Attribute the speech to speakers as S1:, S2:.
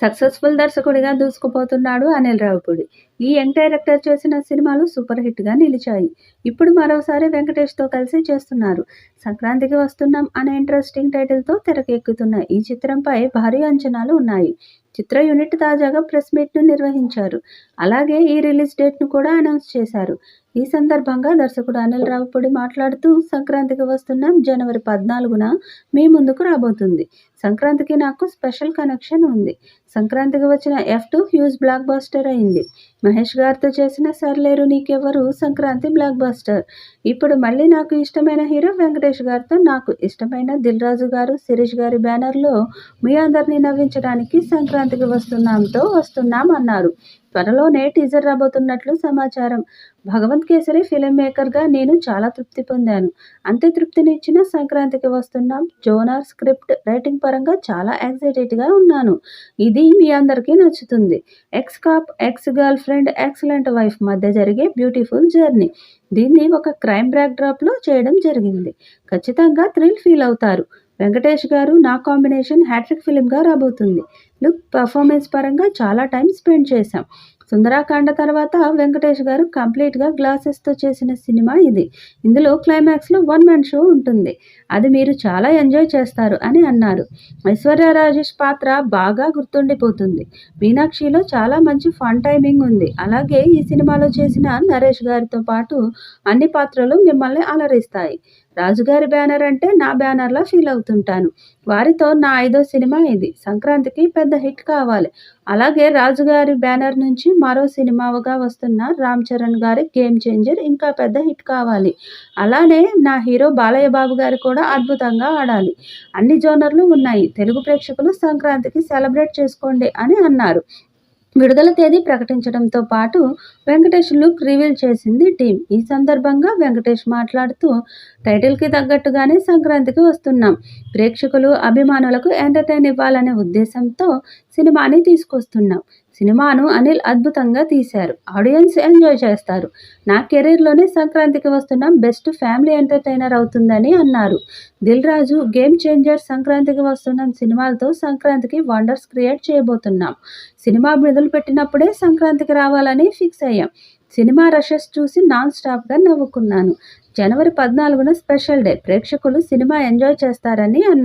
S1: Successful దర్శకుడిగా దూసుకుపోతున్నాడు అనిల్ రావిపూడి. ఈ young director చేసిన సినిమాలు సూపర్ హిట్‌గా నిలిచాయి. ఇప్పుడు మరోసారి వెంకటేష్‌తో కలిసి చేస్తున్నారు. 'సంక్రాంతికి వస్తున్నాం' అనే ఇంట్రెస్టింగ్ టైటిల్‌తో తెరకెక్కుతున్న ఈ చిత్రంపై భారీ అంచనాలు ఉన్నాయి. చిత్ర యూనిట్ తాజాగా ప్రెస్ మీట్‌ను నిర్వహించారు. అలాగే ఈ రిలీజ్ డేట్‌ను కూడా అనౌన్స్ చేశారు. ఈ సందర్భంగా దర్శకుడు అనిల్ రావిపూడి మాట్లాడుతూ, సంక్రాంతికి వస్తున్నాం జనవరి 14న మీ ముందుకు రాబోతుంది. సంక్రాంతికి నాకు స్పెషల్ కనెక్షన్ ఉంది. సంక్రాంతికి వచ్చిన F2 హ్యూజ్ బ్లాక్ బస్టర్ అయింది. మహేష్ గారితో చేసిన 'సర్లేరు నీకెవ్వరు' సంక్రాంతి బ్లాక్ బస్టర్. ఇప్పుడు మళ్ళీ నాకు ఇష్టమైన హీరో వెంకటేష్ గారితో నాకు ఇష్టమైన దిల్ రాజు గారు, శిరీష్ గారి బ్యానర్లో మీ అందరినీ నవ్వించడానికి 'సంక్రాంతికి వస్తున్నాం'తో వస్తున్నాం అన్నారు. త్వరలోనే టీజర్ రాబోతున్నట్లు సమాచారం. భగవంత్ కేసరి ఫిల్మ్ మేకర్గా నేను చాలా తృప్తి పొందాను. అంతే తృప్తినిచ్చిన 'సంక్రాంతికి వస్తున్నాం' జోనర్, స్క్రిప్ట్, రైటింగ్ పరంగా చాలా ఎక్సైటెడ్‌గా ఉన్నాను. ఇది మీ అందరికీ నచ్చుతుంది. X cap, ex girl friend, excellent wife మధ్య జరిగే బ్యూటిఫుల్ జర్నీ. దీన్ని ఒక క్రైమ్ బ్యాక్‌డ్రాప్‌లో చేయడం జరిగింది. ఖచ్చితంగా థ్రిల్ ఫీల్ అవుతారు. వెంకటేష్ గారు నా కాంబినేషన్ హ్యాట్రిక్ ఫిల్మ్‌గా రాబోతుంది. లుక్, పెర్ఫార్మెన్స్ పరంగా చాలా టైం స్పెండ్ చేశాం. 'సుందరాకాండ' తర్వాత వెంకటేష్ గారు కంప్లీట్‌గా గ్లాసెస్‌తో చేసిన సినిమా ఇది. ఇందులో క్లైమాక్స్‌లో వన్ మ్యాన్ షో ఉంటుంది. అది మీరు చాలా ఎంజాయ్ చేస్తారు అని అన్నారు. ఐశ్వర్య రాజేష్ పాత్ర బాగా గుర్తుండిపోతుంది. మీనాక్షిలో చాలా మంచి ఫన్ టైమింగ్ ఉంది. అలాగే ఈ సినిమాలో చేసిన నరేష్ గారితో పాటు అన్ని పాత్రలు మిమ్మల్ని అలరిస్తాయి. రాజుగారి బ్యానర్ అంటే నా బ్యానర్‌లా ఫీల్ అవుతుంటాను. వారితో నా 5వ సినిమా ఇది. సంక్రాంతికి పెద్ద హిట్ కావాలి. అలాగే రాజుగారి బ్యానర్ నుంచి మరో సినిమాగా వస్తున్న రామ్ చరణ్ గారి 'గేమ్ చేంజర్' ఇంకా పెద్ద హిట్ కావాలి. అలానే నా హీరో బాలయ్య బాబు గారు కూడా అద్భుతంగా ఆడాలి. అన్ని జోనర్లు ఉన్నాయి. తెలుగు ప్రేక్షకులు సంక్రాంతికి సెలబ్రేట్ చేసుకోండి అని అన్నారు. విడుదల తేదీ ప్రకటించడంతో పాటు వెంకటేష్ లుక్ రివీల్ చేసింది టీమ్. ఈ సందర్భంగా వెంకటేష్ మాట్లాడుతూ, టైటిల్‌కి తగ్గట్టుగానే సంక్రాంతికి వస్తున్నాం. ప్రేక్షకులు, అభిమానులకు ఎంటర్‌టైన్ ఇవ్వాలనే ఉద్దేశంతో సినిమాని తీసుకొస్తున్నాం. సినిమాను అనిల్ అద్భుతంగా తీశారు. ఆడియన్స్ ఎంజాయ్ చేస్తారు. నా కెరీర్‌లోనే సంక్రాంతికి వస్తున్నాం బెస్ట్ ఫ్యామిలీ ఎంటర్‌టైనర్ అవుతుందని అన్నారు. దిల్ రాజు, 'గేమ్ చేంజర్', 'సంక్రాంతికి వస్తున్నాం' సినిమాలతో సంక్రాంతికి వండర్స్ క్రియేట్ చేయబోతున్నాం. సినిమా మొదలుపెట్టినప్పుడే సంక్రాంతికి రావాలని ఫిక్స్ అయ్యాం. సినిమా రషెస్ చూసి నాన్ స్టాప్‌గా నవ్వుకున్నాను. జనవరి 14న స్పెషల్ డే. ప్రేక్షకులు సినిమా ఎంజాయ్ చేస్తారని అన్నారు.